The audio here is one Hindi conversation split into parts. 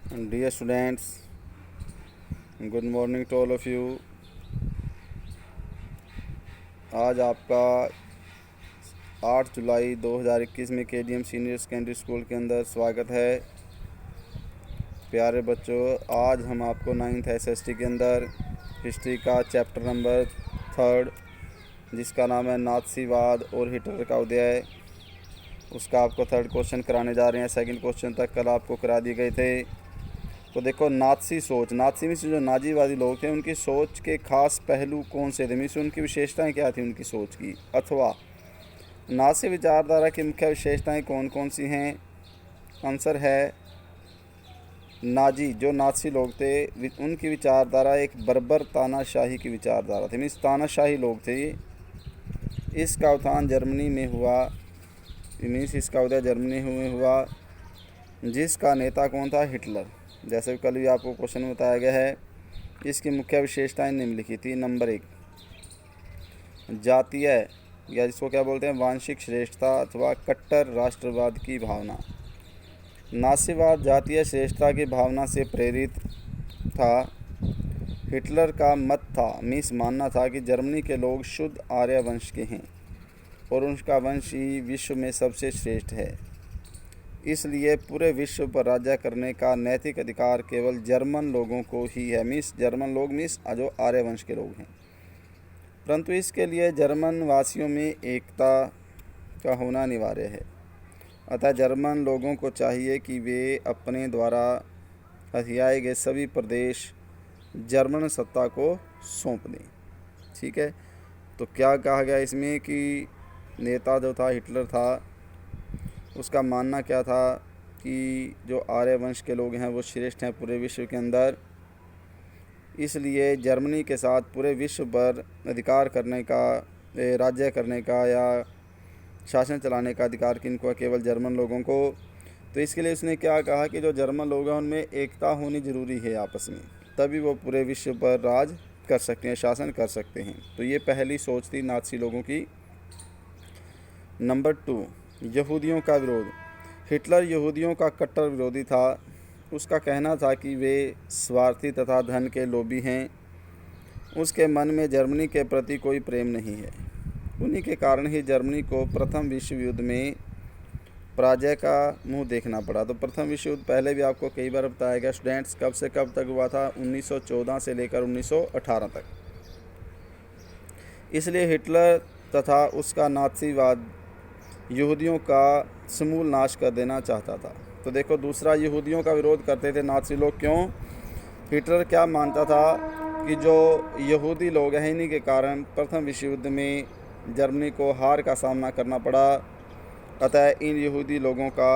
Dear students, good morning to all of you. आज आपका 8 जुलाई 2021 में KDM सीनियर सेकेंडरी स्कूल के अंदर स्वागत है। प्यारे बच्चों, आज हम आपको 9th SST के अंदर हिस्ट्री का चैप्टर नंबर 3 जिसका नाम है नाथसीवाद और हिटलर का उदय, उसका आपको 3rd क्वेश्चन कराने जा रहे हैं। 2nd क्वेश्चन तक कल आपको करा दिए गए थे। तो देखो, नाथसी सोच, नाथसी में से जो नाजीवादी लोग थे उनकी सोच के खास पहलू कौन से थे, मीन्स उनकी विशेषताएं क्या थी उनकी सोच की, अथवा नाथसी विचारधारा की मुख्य विशेषताएं कौन कौन सी हैं। आंसर है नाजी, जो नाथसी लोग थे उनकी विचारधारा एक बर्बर तानाशाही की विचारधारा थी, मीन्स तानाशाही लोग थे। इसका उत्थान जर्मनी में हुआ, मीन्स इसका उदय जर्मनी में हुआ, जिसका नेता कौन था, हिटलर। जैसे कल भी आपको क्वेश्चन में बताया गया है। इसकी मुख्य विशेषताएं निम्नलिखित थी। नंबर 1, जातीय या जिसको क्या बोलते हैं वांशिक श्रेष्ठता अथवा कट्टर राष्ट्रवाद की भावना। नासीवाद जातीय श्रेष्ठता की भावना से प्रेरित था। हिटलर का मत था, मीन्स मानना था कि जर्मनी के लोग शुद्ध आर्य वंश के हैं और उनका वंश ही विश्व में सबसे श्रेष्ठ है, इसलिए पूरे विश्व पर राज्य करने का नैतिक अधिकार केवल जर्मन लोगों को ही है। मीन्स जर्मन लोग मीन्स जो आर्य वंश के लोग हैं। परंतु इसके लिए जर्मन वासियों में एकता का होना अनिवार्य है। अतः जर्मन लोगों को चाहिए कि वे अपने द्वारा हथियाए गए सभी प्रदेश जर्मन सत्ता को सौंप दें। ठीक है, तो क्या कहा गया इसमें कि नेता जो था हिटलर था, उसका मानना क्या था कि जो आर्य वंश के लोग हैं वो श्रेष्ठ हैं पूरे विश्व के अंदर, इसलिए जर्मनी के साथ पूरे विश्व पर अधिकार करने का, राज्य करने का या शासन चलाने का अधिकार किनको, केवल जर्मन लोगों को। तो इसके लिए उसने क्या कहा कि जो जर्मन लोग हैं उनमें एकता होनी ज़रूरी है आपस में, तभी वो पूरे विश्व पर राज कर सकते हैं, शासन कर सकते हैं। तो ये पहली सोच थी नाथसी लोगों की। नंबर 2, यहूदियों का विरोध। हिटलर यहूदियों का कट्टर विरोधी था। उसका कहना था कि वे स्वार्थी तथा धन के लोभी हैं। उसके मन में जर्मनी के प्रति कोई प्रेम नहीं है। उन्हीं के कारण ही जर्मनी को प्रथम विश्व युद्ध में पराजय का मुंह देखना पड़ा। तो प्रथम विश्व युद्ध पहले भी आपको कई बार बताया गया स्टूडेंट्स, कब से कब तक हुआ था, 1914 से लेकर 1918 तक। इसलिए हिटलर तथा उसका नाथसीवाद यहूदियों का समूल नाश कर देना चाहता था। तो देखो, दूसरा, यहूदियों का विरोध करते थे नाथसी लोग। क्यों? हिटलर क्या मानता था कि जो यहूदी लोग हैं इन्हीं के कारण प्रथम विश्व युद्ध में जर्मनी को हार का सामना करना पड़ा। अतः इन यहूदी लोगों का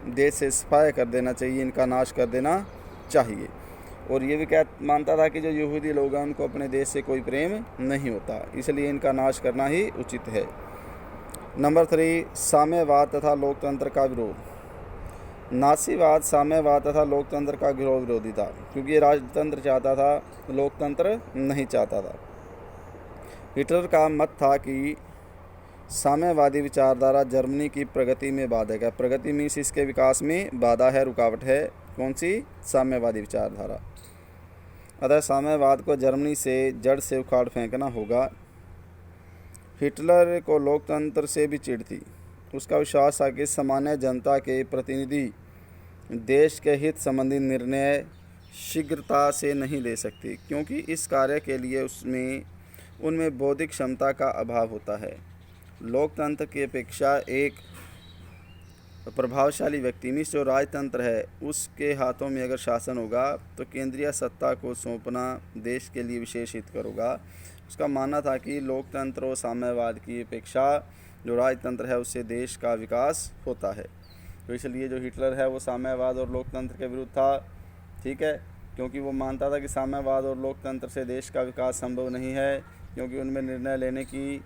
देश से सफाया कर देना चाहिए, इनका नाश कर देना चाहिए। और ये भी क्या मानता था कि जो यहूदी लोग हैं उनको अपने देश से कोई प्रेम नहीं होता, इसलिए इनका नाश करना ही उचित है। नंबर 3, साम्यवाद तथा लोकतंत्र का विरोध। नासीवाद साम्यवाद तथा लोकतंत्र का विरोधी था, क्योंकि ये राजतंत्र चाहता था, लोकतंत्र नहीं चाहता था। हिटलर का मत था कि साम्यवादी विचारधारा जर्मनी की प्रगति में बाधक है। प्रगति मीन्स इसके विकास में बाधा है, रुकावट है। कौन सी? साम्यवादी विचारधारा। अतः साम्यवाद को जर्मनी से जड़ से उखाड़ फेंकना होगा। हिटलर को लोकतंत्र से भी चिढ़ थी। उसका विश्वास था कि सामान्य जनता के प्रतिनिधि देश के हित संबंधी निर्णय शीघ्रता से नहीं ले सकते, क्योंकि इस कार्य के लिए उनमें बौद्धिक क्षमता का अभाव होता है। लोकतंत्र की अपेक्षा एक प्रभावशाली व्यक्ति मीन्स जो राजतंत्र है उसके हाथों में अगर शासन होगा तो केंद्रीय सत्ता को सौंपना देश के लिए विशेष हितकर होगा। उसका मानना था कि लोकतंत्र और साम्यवाद की अपेक्षा जो राजतंत्र है उससे देश का विकास होता है। तो इसलिए जो हिटलर है वो साम्यवाद और लोकतंत्र के विरुद्ध था। ठीक है, क्योंकि वो मानता था कि साम्यवाद और लोकतंत्र से देश का विकास संभव नहीं है, क्योंकि उनमें निर्णय लेने की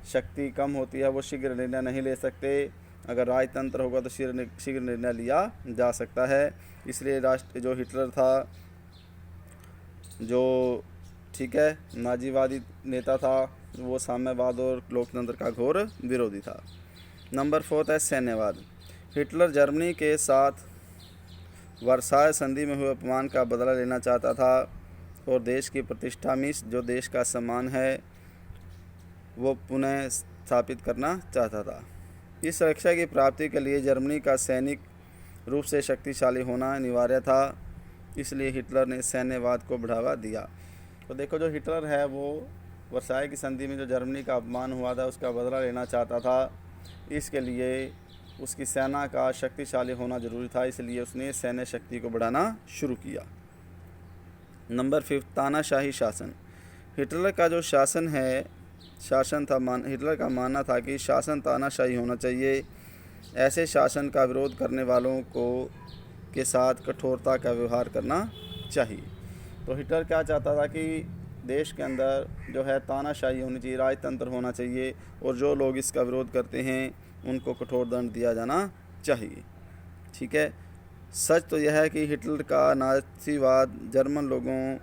शक्ति कम होती है, वो शीघ्र निर्णय नहीं ले सकते। अगर राजतंत्र होगा तो शीघ्र निर्णय लिया जा सकता है। इसलिए जो हिटलर था, जो ठीक है नाजीवादी नेता था, वो साम्यवाद और लोकतंत्र का घोर विरोधी था। नंबर 4 है सैन्यवाद। हिटलर जर्मनी के साथ वर्साय संधि में हुए अपमान का बदला लेना चाहता था और देश की प्रतिष्ठा में जो देश का सम्मान है वो पुनः स्थापित करना चाहता था। इस रक्षा की प्राप्ति के लिए जर्मनी का सैनिक रूप से शक्तिशाली होना अनिवार्य था, इसलिए हिटलर ने सैन्यवाद को बढ़ावा दिया। तो देखो, जो हिटलर है वो वर्साय की संधि में जो जर्मनी का अपमान हुआ था उसका बदला लेना चाहता था। इसके लिए उसकी सेना का शक्तिशाली होना जरूरी था, इसलिए उसने सैन्य शक्ति को बढ़ाना शुरू किया। नंबर 5, तानाशाही शासन। हिटलर का जो शासन था हिटलर का मानना था कि शासन तानाशाही होना चाहिए। ऐसे शासन का विरोध करने वालों के साथ कठोरता का व्यवहार करना चाहिए। तो हिटलर क्या चाहता था कि देश के अंदर जो है तानाशाही होनी चाहिए, राजतंत्र होना चाहिए, और जो लोग इसका विरोध करते हैं उनको कठोर दंड दिया जाना चाहिए। ठीक है। सच तो यह है कि हिटलर का नाज़ीवाद जर्मन लोगों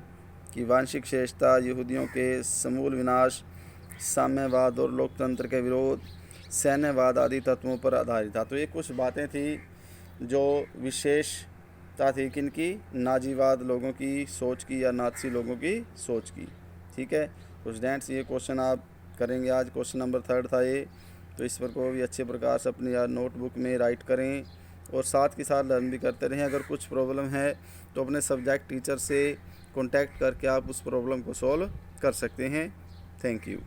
की वांशिक श्रेष्ठता, यहूदियों के समूल विनाश, साम्यवाद और लोकतंत्र के विरोध, सैन्यवाद आदि तत्वों पर आधारित था। तो ये कुछ बातें थी जो विशेषता थी किनकी, नाज़ीवाद लोगों की सोच की या नाज़ी लोगों की सोच की। ठीक है। तो स्टूडेंट्स, ये क्वेश्चन आप करेंगे आज। क्वेश्चन नंबर 3 था ये। तो इस पर को भी अच्छे प्रकार से अपनी यार नोटबुक में राइट करें और साथ के साथ लर्न भी करते रहें। अगर कुछ प्रॉब्लम है तो अपने सब्जेक्ट टीचर से कॉन्टैक्ट करके आप उस प्रॉब्लम को सॉल्व कर सकते हैं। Thank you.